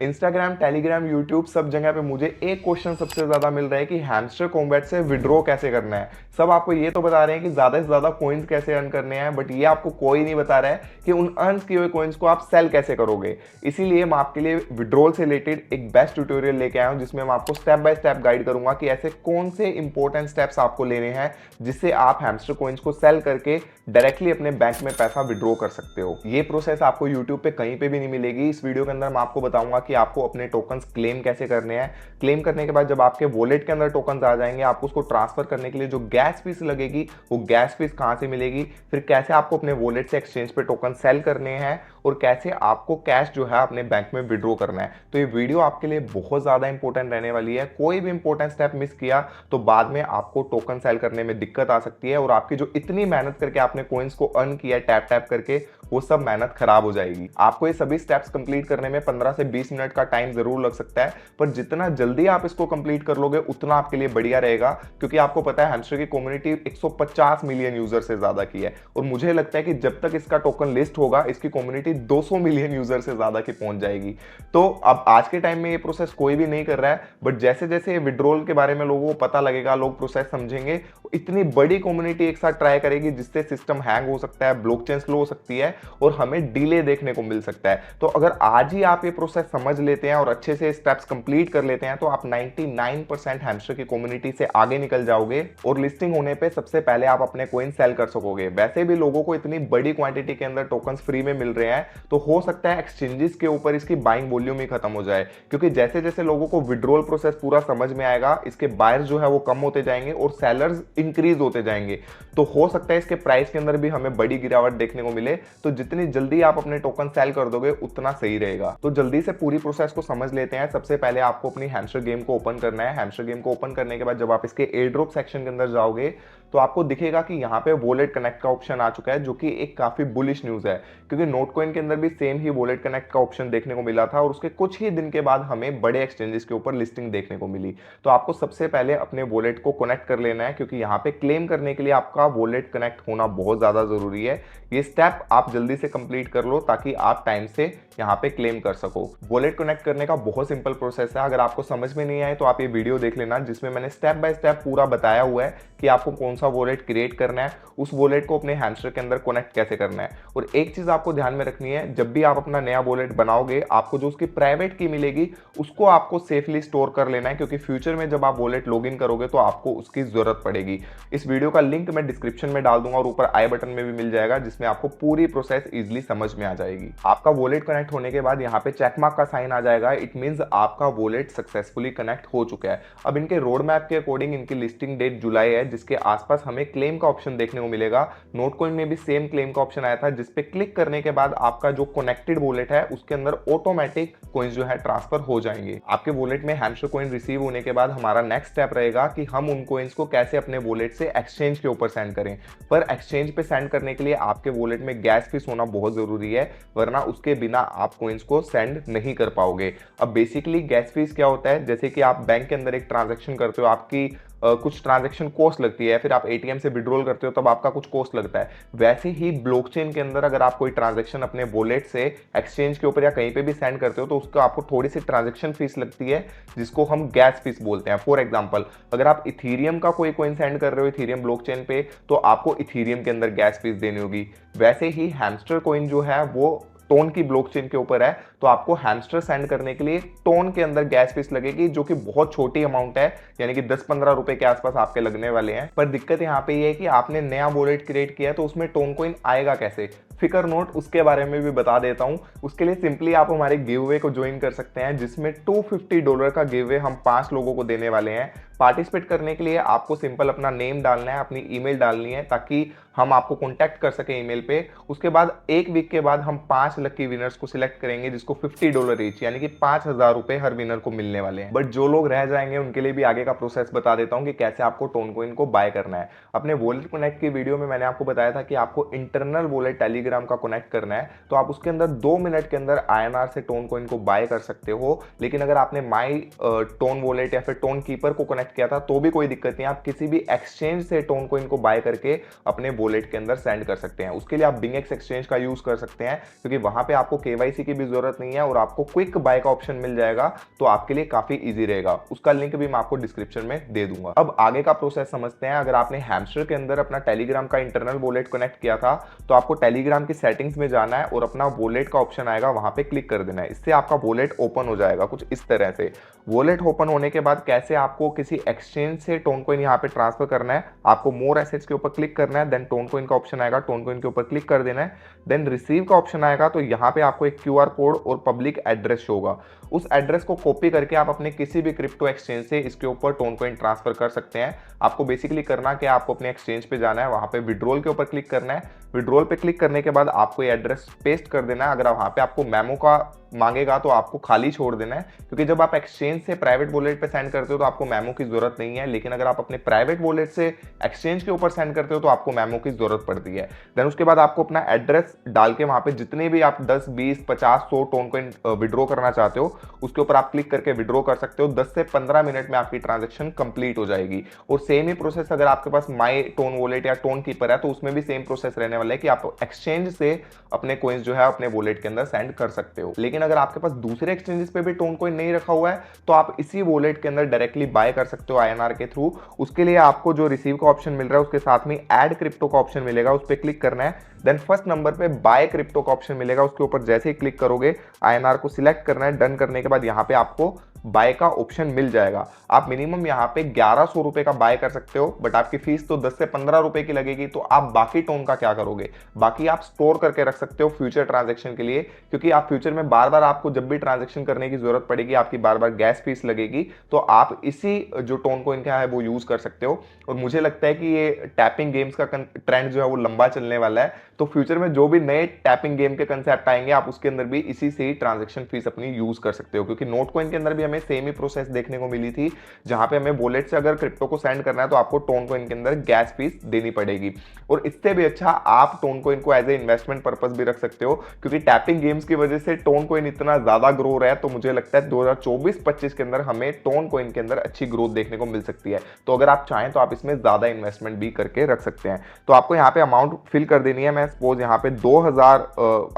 Instagram, Telegram, YouTube सब जगह पे मुझे एक क्वेश्चन सबसे ज़्यादा मिल रहा है कि हैमस्टर कॉम्बैट से विड्रॉ कैसे करना है। सब आपको ये तो बता रहे हैं कि ज़्यादा से ज़्यादा कॉइन्स कैसे अर्न करने हैं, बट ये आपको कोई नहीं बता रहा है कि उन अर्न किए हुए कॉइन्स को आप सेल कैसे करोगे। इसीलिए मैं आपके लिए विड्रॉल से रिलेटेड एक बेस्ट ट्यूटोरियल लेके आया हूँ, जिसमें मैं आपको स्टेप बाय स्टेप गाइड करूंगा कि ऐसे कौन से इंपॉर्टेंट स्टेप्स आपको लेने हैं जिससे आप हैमस्टर कॉइन्स को सेल करके डायरेक्टली अपने बैंक में पैसा विड्रॉ कर सकते हो। ये प्रोसेस आपको यूट्यूब पे कहीं पे भी नहीं मिलेगी। इस वीडियो के अंदर मैं आपको बताऊंगा कि आपको अपने टोकन्स क्लेम कैसे करने हैं। क्लेम करने के बाद जब आपके वॉलेट के अंदर टोकन्स आ जाएंगे, आपको उसको ट्रांसफर करने के लिए जो गैस फीस लगेगी, वो गैस फीस कहां से मिलेगी, फिर कैसे आपको अपने वॉलेट से एक्सचेंज पे टोकन सेल करने हैं और कैसे आपको कैश जो है अपने बैंक में विड्रॉ करना है। तो ये वीडियो आपके लिए बहुत ज्यादा इंपॉर्टेंट रहने वाली है। कोई भी इंपॉर्टेंट स्टेप मिस किया तो बाद में आपको टोकन सेल करने में दिक्कत आ सकती है और आपकी जो इतनी मेहनत करके आपने कॉइन्स को अर्न किया टैप टैप करके, वो सब मेहनत खराब हो जाएगी। आपको ये सभी स्टेप्स कंप्लीट करने में 15 से 20 मिनट का टाइम जरूर लग सकता है, पर जितना जल्दी आप इसको कंप्लीट कर लोगे उतना आपके लिए बढ़िया रहेगा, क्योंकि आपको पता है हैमस्टर की कम्युनिटी 150 मिलियन यूजर से ज्यादा की है और मुझे लगता है कि जब तक इसका टोकन लिस्ट होगा इसकी कम्युनिटी 200 मिलियन यूजर से ज्यादा की पहुंच जाएगी। तो अब आज के टाइम में ये प्रोसेस कोई भी नहीं कर रहा है, बट जैसे जैसे विड्रॉल के बारे में लोगों को पता लगेगा, लोग प्रोसेस समझेंगे, इतनी बड़ी कम्युनिटी एक साथ ट्राई करेगी जिससे सिस्टम हैंग हो सकता है, ब्लॉकचेन स्लो हो सकती है और हमें डिले देखने को मिल सकता है। तो अगर आज ही आप ये प्रोसेस समझ लेते हैं और अच्छे से स्टेप्स कंप्लीट कर लेते हैं तो आप 99% हैमस्टर की कम्युनिटी से आगे निकल जाओगे और लिस्टिंग होने पे सबसे पहले आप अपने कॉइन सेल कर सकोगे। वैसे भी लोगों को इतनी बड़ी क्वांटिटी के अंदर टोकन्स फ्री में मिल रहे हैं, तो हो सकता है एक्सचेंजेस के ऊपर इसकी बाइंग वॉल्यूम ही खत्म हो जाए, क्योंकि जैसे जैसे लोगों को विड्रॉल प्रोसेस पूरा समझ में आएगा, इसके बायर्स जो है वो कम होते जाएंगे और सेलर्स इंक्रीज होते जाएंगे। तो हो सकता है इसके प्राइस के अंदर भी हमें बड़ी गिरावट देखने को मिले। तो जितनी जल्दी आप अपने टोकन सेल कर दोगे उतना सही रहेगा। तो जल्दी से पूरी प्रोसेस को समझ लेते हैं। सबसे पहले आपको अपनी हैमस्टर गेम को ओपन करना है। हैमस्टर गेम को ओपन करने के बाद जब आप इसके एयर ड्रॉप सेक्शन के अंदर जाओगे तो आपको दिखेगा कि यहाँ पे वॉलेट कनेक्ट का ऑप्शन आ चुका है, जो कि एक काफी बुलिश न्यूज है, क्योंकि नोटकॉइन के अंदर भी सेम ही वॉलेट कनेक्ट का ऑप्शन देखने को मिला था और उसके कुछ ही दिन के बाद हमें बड़े एक्सचेंजेस के ऊपर लिस्टिंग देखने को मिली। तो आपको सबसे पहले अपने वॉलेट को कनेक्ट कर लेना है, क्योंकि यहाँ पे क्लेम करने के लिए आपका वॉलेट कनेक्ट होना बहुत ज्यादा जरूरी है। ये स्टेप आप जल्दी से कंप्लीट कर लो ताकि आप टाइम से यहाँ पे क्लेम कर सको। वॉलेट कनेक्ट करने का बहुत सिंपल प्रोसेस है। अगर आपको समझ में नहीं आए तो आप ये वीडियो देख लेना, जिसमें मैंने स्टेप बाय स्टेप पूरा बताया हुआ है कि आपको कौन सा वॉलेट क्रिएट करना है, उस वॉलेट को अपने हैमस्टर के अंदर कनेक्ट कैसे करना है। और एक चीज आपको ध्यान में रखनी है, जब भी आप अपना नया वॉलेट बनाओगे, आपको जो उसकी प्राइवेट की मिलेगी उसको आपको सेफली स्टोर कर लेना है, क्योंकि फ्यूचर में जब आप वॉलेट लॉगिन करोगे तो आपको उसकी जरूरत पड़ेगी। इस वीडियो का लिंक मैं डिस्क्रिप्शन में डाल दूंगा और ऊपर आई बटन में भी मिल जाएगा, जिसमें आपको पूरी प्रोसेस इजिली समझ में आ जाएगी। आपका वॉलेट कनेक्ट होने के बाद यहाँ पे चेकमार्क का साइन आ जाएगा। इट मींस आपका वॉलेट सक्सेसफुली कनेक्ट हो चुका है। अब इनके रोड मैप के अकॉर्डिंग इनकी लिस्टिंग डेट जुलाई है, जिसके आसपास हमें क्लेम का ऑप्शन देखने को मिलेगा। नोटकॉइन में भी सेम क्लेम का ऑप्शन आया था, जिसपे क्लिक करने के बाद आपका जो कनेक्टेड वॉलेट है उसके अंदर ऑटोमेटिक कॉइन्स जो है ट्रांसफर हो जाएंगे। आपके वॉलेट में हैमस्टर कॉइन रिसीव होने के बाद हमारा नेक्स्ट स्टेप रहेगा कि हम उन कॉइन्स को कैसे अपने वॉलेट से एक्सचेंज के ऊपर सेंड करें। पर एक्सचेंज पे सेंड करने के लिए आपके वॉलेट में गैस फीस होना बहुत जरूरी है, वरना उसके बिना आप कॉइन्स को सेंड नहीं कर पाओगे। अब बेसिकली गैस फीस क्या होता है, जैसे कि आप बैंक के अंदर एक ट्रांजैक्शन करते हो, आपकी कुछ ट्रांजैक्शन कॉस्ट लगती है, फिर आप एटीएम से विड्रॉल करते हो तब आपका कुछ कॉस्ट लगता है। वैसे ही ब्लॉकचेन के अंदर अगर आप कोई ट्रांजैक्शन अपने वॉलेट से एक्सचेंज के ऊपर या कहीं पे भी सेंड करते हो तो उसको आपको थोड़ी सी ट्रांजैक्शन फीस लगती है, जिसको हम गैस फीस बोलते हैं। फॉर एग्जांपल, अगर आप इथीरियम का कोई कॉइन सेंड कर रहे हो इथीरियम ब्लॉकचेन पे, तो आपको इथीरियम के अंदर गैस फीस देनी होगी। वैसे ही हैमस्टर कॉइन जो है वो टोन की ब्लॉकचेन के ऊपर है, तो आपको हैमस्टर सेंड करने के लिए टोन के अंदर गैस फीस लगेगी, जो कि बहुत छोटी अमाउंट है, यानी कि 10-15 रुपए के आसपास आपके लगने वाले हैं। पर दिक्कत यहाँ पे ये है कि आपने नया वॉलेट क्रिएट किया है, तो उसमें टोन कॉइन आएगा कैसे, फिकर नोट, उसके बारे में भी बता देता हूं। उसके लिए सिंपली आप हमारे गिवअवे को ज्वाइन कर सकते हैं, जिसमें $250 का गिवअवे हम 5 लोगों को देने वाले हैं। पार्टिसिपेट करने के लिए आपको सिंपल अपना नेम डालना है, अपनी ईमेल डालनी है, ताकि हम आपको कांटेक्ट कर सके ईमेल पे। उसके बाद एक वीक के बाद हम 5 लकी विनर्स को सिलेक्ट करेंगे, जिसको $50 ईच, यानी कि 5000 रुपए हर विनर को मिलने वाले हैं। बट जो लोग रह जाएंगे उनके लिए भी आगे का प्रोसेस बता देता हूं कि कैसे आपको टोन कॉइन को बाय करना है। अपने वॉलेट कनेक्ट की वीडियो में मैंने आपको बताया था कि आपको इंटरनल वॉलेट टेलीग्राम का कनेक्ट करना है, तो आप उसके अंदर 2 मिनट के अंदर INR से टोन कॉइन को बाय कर सकते हो। लेकिन अगर आपने माई टोन वॉलेट या फिर टोन कीपर को कनेक्ट किया था तो भी कोई दिक्कत नहीं, आप किसी भी एक्सचेंज से टोन कॉइन को बाय करके अपने वॉलेट के अंदर सेंड कर सकते हैं। उसके लिए आप बिंगेक्स एक्सचेंज का यूज कर सकते हैं, क्योंकि वहां पे आपको KYC की भी जरूरत नहीं नहीं है और आपको क्विक बाय का ऑप्शन मिल जाएगा, तो आपके लिए काफी ईजी रहेगा। उसका लिंक भी मैं आपको डिस्क्रिप्शन में दे दूंगा। अब आगे का प्रोसेस समझते हैं। अगर आपने हैमस्टर के अंदर अपना टेलीग्राम का इंटरनल वॉलेट कनेक्ट किया था, तो आपको टेलीग्राम की सेटिंग्स में जाना है और अपना वॉलेट का ऑप्शन आएगा, वहां पे क्लिक कर देना है। इससे आपका वॉलेट ओपन हो जाएगा कुछ इस तरह से। वॉलेट ओपन होने के बाद कैसे आपको किसी एक्सचेंज से टोन कॉइन यहाँ पे ट्रांसफर करना है, आपको मोर एसेट्स के ऊपर क्लिक करना है, देन टोन कॉइन का ऑप्शन आएगा, टोन कॉइन के ऊपर क्लिक कर देना है, देन रिसीव का ऑप्शन आएगा। तो यहाँ पे आपको एक क्यूआर कोड और पब्लिक एड्रेस होगा, उस एड्रेस को कॉपी करके आप अपने किसी भी क्रिप्टो एक्सचेंज से इसके ऊपर टोन कॉइन ट्रांसफर कर सकते हैं। आपको बेसिकली करना कि आपको अपने एक्सचेंज पे जाना है, वहां पे विड्रॉल के ऊपर क्लिक करना है। विड्रॉल पे क्लिक करने के बाद आपको ये एड्रेस पेस्ट कर देना है। अगर वहां पे आपको मेमो का मांगेगा तो आपको खाली छोड़ देना है, क्योंकि जब आप एक्सचेंज से प्राइवेट वॉलेट पे सेंड करते हो तो आपको मेमो की जरूरत नहीं है, लेकिन अगर आप अपने प्राइवेट वॉलेट से एक्सचेंज के ऊपर सेंड करते हो तो आपको मेमो की जरूरत पड़ती है। देन उसके बाद आपको अपना एड्रेस डाल के वहां पे जितने भी आप 10, 20, 50, 100 टोन कॉइन विड्रॉ करना चाहते हो उसके ऊपर आप क्लिक करके विड्रॉ कर सकते हो। 10 से 15 मिनट में आपकी ट्रांजेक्शन कंप्लीट हो जाएगी। और सेम ही प्रोसेस अगर आपके पास माई टोन वॉलेट या टोन कीपर है तो उसमें भी सेम प्रोसेस रहने वाला है कि आप एक्सचेंज से अपने कॉइन्स जो है अपने वॉलेट के अंदर सेंड कर सकते हो। लेकिन अगर आपके पास दूसरे एक्सचेंजेस पे भी टोन कॉइन नहीं रखा हुआ है तो आप इसी वॉलेट के अंदर डायरेक्टली बाय कर सकते हो आईएनआर के थ्रू। उसके लिए आपको जो रिसीव का ऑप्शन मिल रहा है उसके साथ में ऐड क्रिप्टो का ऑप्शन मिलेगा, उस पर क्लिक करना है। देन फर्स्ट नंबर पे बाय क्रिप्टो का ऑप्शन मिलेगा, उसके ऊपर जैसे ही क्लिक करोगे आईएनआर को सिलेक्ट करना है। डन करने के बाद यहाँ पे आपको बाय का ऑप्शन मिल जाएगा। आप मिनिमम यहाँ पे 1100 रुपए का बाय कर सकते हो, बट आपकी फीस तो 10 से 15 रुपए की लगेगी। तो आप बाकी टोन का क्या करोगे, बाकी आप स्टोर करके रख सकते हो फ्यूचर ट्रांजैक्शन के लिए, क्योंकि आप फ्यूचर में बार बार आपको जब भी ट्रांजैक्शन करने की जरूरत पड़ेगी, आपकी बार बार गैस फीस लगेगी, तो आप इसी जो टोन कॉइन का है वो यूज कर सकते हो। और मुझे लगता है कि ये टैपिंग गेम्स का ट्रेंड जो है वो लंबा चलने वाला है, तो फ्यूचर में जो भी नए टैपिंग गेम के कंसेप्ट आएंगे आप उसके अंदर भी इसी से ही ट्रांजैक्शन फीस अपनी यूज कर सकते हो। क्योंकि नोट कॉइन के अंदर भी हमें सेम ही प्रोसेस देखने को मिली थी, जहां पे हमें वॉलेट से अगर क्रिप्टो को सेंड करना है तो आपको टोन कॉइन के अंदर गैस फीस देनी पड़ेगी। और इससे भी अच्छा आप टोन कॉइन को एज ए इन्वेस्टमेंट पर्पस भी रख सकते हो, क्योंकि टैपिंग गेम्स की वजह से टोन कॉइन इतना ज्यादा ग्रो रहा है। तो मुझे लगता है 2024-25 के अंदर हमें टोन कॉइन के अंदर अच्छी ग्रोथ देखने को मिल सकती है। तो अगर आप चाहें तो आप इसमें ज्यादा इन्वेस्टमेंट भी करके रख सकते हैं। तो आपको यहाँ पे अमाउंट फिल कर देनी है। मैं सपोज यहाँ पे 2000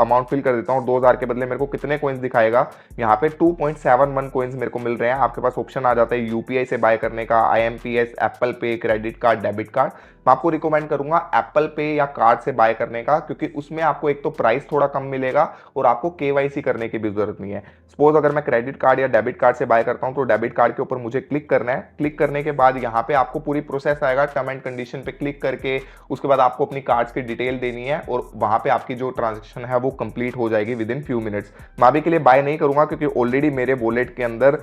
अमाउंट फिल कर देता हूँ। 2000 के बदले मेरे को कितने कॉइन्स दिखाएगा, यहाँ पे 2.71 कॉइन्स मेरे को मिल रहे हैं। आपके पास ऑप्शन आ जाता है यूपीआई से बाय करने का, आईएमपीएस, एप्पल पे, क्रेडिट कार्ड, डेबिट कार्ड। मैं आपको रिकमेंड करूंगा एप्पल पे या कार्ड से बाय करने का, क्योंकि उसमें आपको एक तो प्राइस थोड़ा कम मिलेगा और आपको केवाईसी करने की भी जरूरत नहीं है। सपोज अगर मैं क्रेडिट कार्ड या डेबिट कार्ड से बाय करता हूं तो डेबिट कार्ड के ऊपर मुझे क्लिक करना है। क्लिक करने के बाद यहाँ पे आपको पूरी प्रोसेस आएगा, टर्म एंड कंडीशन पे क्लिक करके उसके बाद आपको अपनी कार्ड्स की डिटेल देनी है और वहां पे आपकी जो ट्रांजेक्शन है वो कंप्लीट हो जाएगी विद इन फ्यू मिनट्स। मैं अभी के लिए बाय नहीं करूंगा क्योंकि ऑलरेडी मेरे वॉलेट के अंदर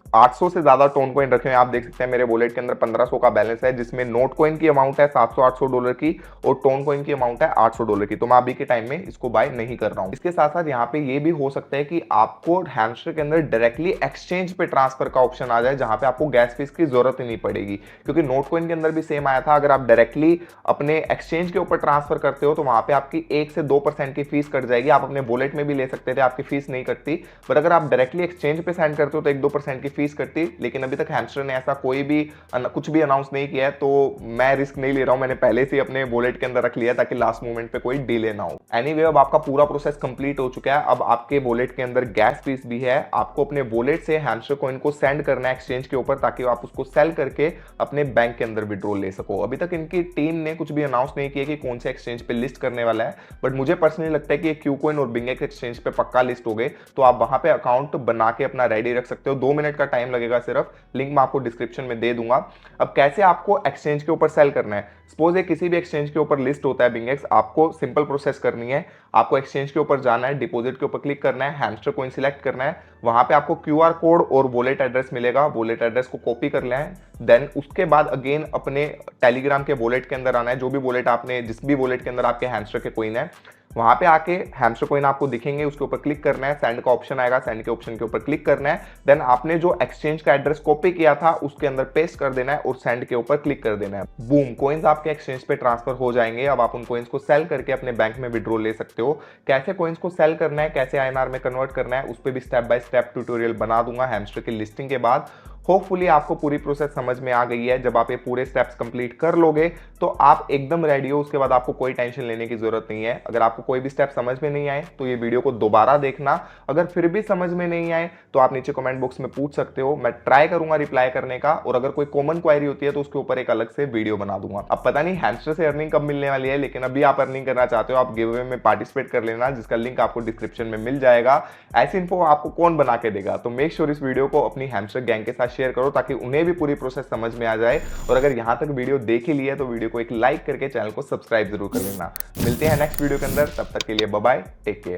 800 से ज्यादा टोन कॉइन रखे हैं। आप देख सकते हैं मेरे वॉलेट के अंदर 1500 का बैलेंस है, जिसमें नोट कॉइन की अमाउंट है $700-800 की और टोन कॉइन की अमाउंट है $800 की। तो मैं अभी के टाइम में इसको बाय नहीं कर रहा हूं। इसके साथ साथ यहाँ पे ये भी हो सकता है कि आपको हैमस्टर के अंदर डायरेक्टली एक्सचेंज पे ट्रांसफर का ऑप्शन आ जाए, जहां पे आपको गैस फीस की जरूरत ही नहीं पड़ेगी। क्योंकि नोट कॉइन के अंदर भी सेम आया था, अगर आप डायरेक्टली अपने एक्सचेंज के ऊपर ट्रांसफर करते हो तो वहां पे आपकी 1 से 2% की फीस कट जाएगी। आप अपने वॉलेट में भी ले सकते थे, आपकी फीस नहीं कटती। बट अगर आप डायरेक्टली एक्सचेंज पे सेंड करते हो तो 1-2% की फीस कटती। लेकिन अभी तक हैमस्टर ने ऐसा कोई भी कुछ भी अनाउंस नहीं किया है, तो मैं रिस्क नहीं ले रहा हूं। मैंने पहले से अपने वॉलेट के अंदर रख लिया ताकि लास्ट मोमेंट पे कोई डिले ना हो। एनीवे, अब आपका पूरा प्रोसेस कंप्लीट हो चुका है। अब आपके वॉलेट के अंदर गैस फीस भी है। आपको अपने वॉलेट से हैमस्टर कॉइन को सेंड करना है एक्सचेंज के ऊपर, ताकि आप उसको सेल करके अपने बैंक के अंदर विड्रॉल ले सको। अभी तक इनकी टीम ने कुछ भी अनाउंस नहीं किया कि कौन से एक्सचेंज पे लिस्ट करने वाला है, बट मुझे पर्सनली लगता है कि क्यू कॉइन और बिंगेक्स एक्सचेंज पे पक्का लिस्ट हो गए। तो आप वहां पे अकाउंट बना के अपना रेडी रख सकते हो। 2 मिनट का टाइम लगेगा सिर्फ, लिंक मैं आपको डिस्क्रिप्शन में दे दूंगा। अब कैसे आपको एक्सचेंज के ऊपर सेल करना है, सपोज ये किसी भी एक्सचेंज के ऊपर लिस्ट होता है बिंगेक्स, आपको सिंपल प्रोसेस करनी है। आपको एक्सचेंज के ऊपर जाना है, डिपॉजिट के ऊपर क्लिक करना है, हैमस्टर कॉइन सिलेक्ट करना है। वहां पे आपको क्यूआर कोड और वॉलेट एड्रेस मिलेगा, वॉलेट एड्रेस को कॉपी कर लेना है। देन उसके बाद अगेन अपने टेलीग्राम के वॉलेट के अंदर आना है। जो भी वॉलेट आपने, जिस भी वॉलेट के अंदर आपके हैमस्टर के कॉइन है, वहां पे आके हैमस्टर कॉइन आपको दिखेंगे, उसके ऊपर क्लिक करना है। सेंड का ऑप्शन आएगा, सेंड के ऑप्शन के ऊपर क्लिक करना है। देन आपने जो एक्सचेंज का एड्रेस कॉपी किया था उसके अंदर पेस्ट कर देना है और सेंड के ऊपर क्लिक कर देना है। बूम, कॉइन्स आपके एक्सचेंज पे ट्रांसफर हो जाएंगे। अब आप उन कॉइन्स को सेल करके अपने बैंक में विड्रॉल ले सकते हो। कैसे कॉइन्स को सेल करना है, कैसे आईएनआर में कन्वर्ट करना है, उस पर भी स्टेप बाय स्टेप ट्यूटोरियल बना दूंगा हैमस्टर की लिस्टिंग के बाद। होपफुली आपको पूरी प्रोसेस समझ में आ गई है। जब आप ये पूरे स्टेप्स कंप्लीट कर लोगे तो आप एकदम रेडी हो, उसके बाद आपको कोई टेंशन लेने की जरूरत नहीं है। अगर आपको कोई भी स्टेप समझ में नहीं आए तो ये वीडियो को दोबारा देखना। अगर फिर भी समझ में नहीं आए तो आप नीचे कमेंट बॉक्स में पूछ सकते हो, मैं ट्राई करूंगा रिप्लाई करने का। और अगर कोई कॉमन क्वेरी होती है तो उसके ऊपर एक अलग से वीडियो बना दूंगा। अब पता नहीं हैमस्टर से अर्निंग कब मिलने वाली है, लेकिन अभी आप अर्निंग करना चाहते हो, आप गिव अवे में पार्टिसिपेट कर लेना, जिसका लिंक आपको डिस्क्रिप्शन में मिल जाएगा। ऐसी इन्फो आपको कौन बना के देगा? तो मेक श्योर इस वीडियो को अपनी हैमस्टर गैंग के साथ शेयर करो ताकि उन्हें भी पूरी प्रोसेस समझ में आ जाए। और अगर यहां तक वीडियो देख ही लिया है तो वीडियो को एक लाइक करके चैनल को सब्सक्राइब जरूर कर लेना। मिलते हैं नेक्स्ट वीडियो के अंदर, तब तक के लिए बाय बाय, टेक केयर।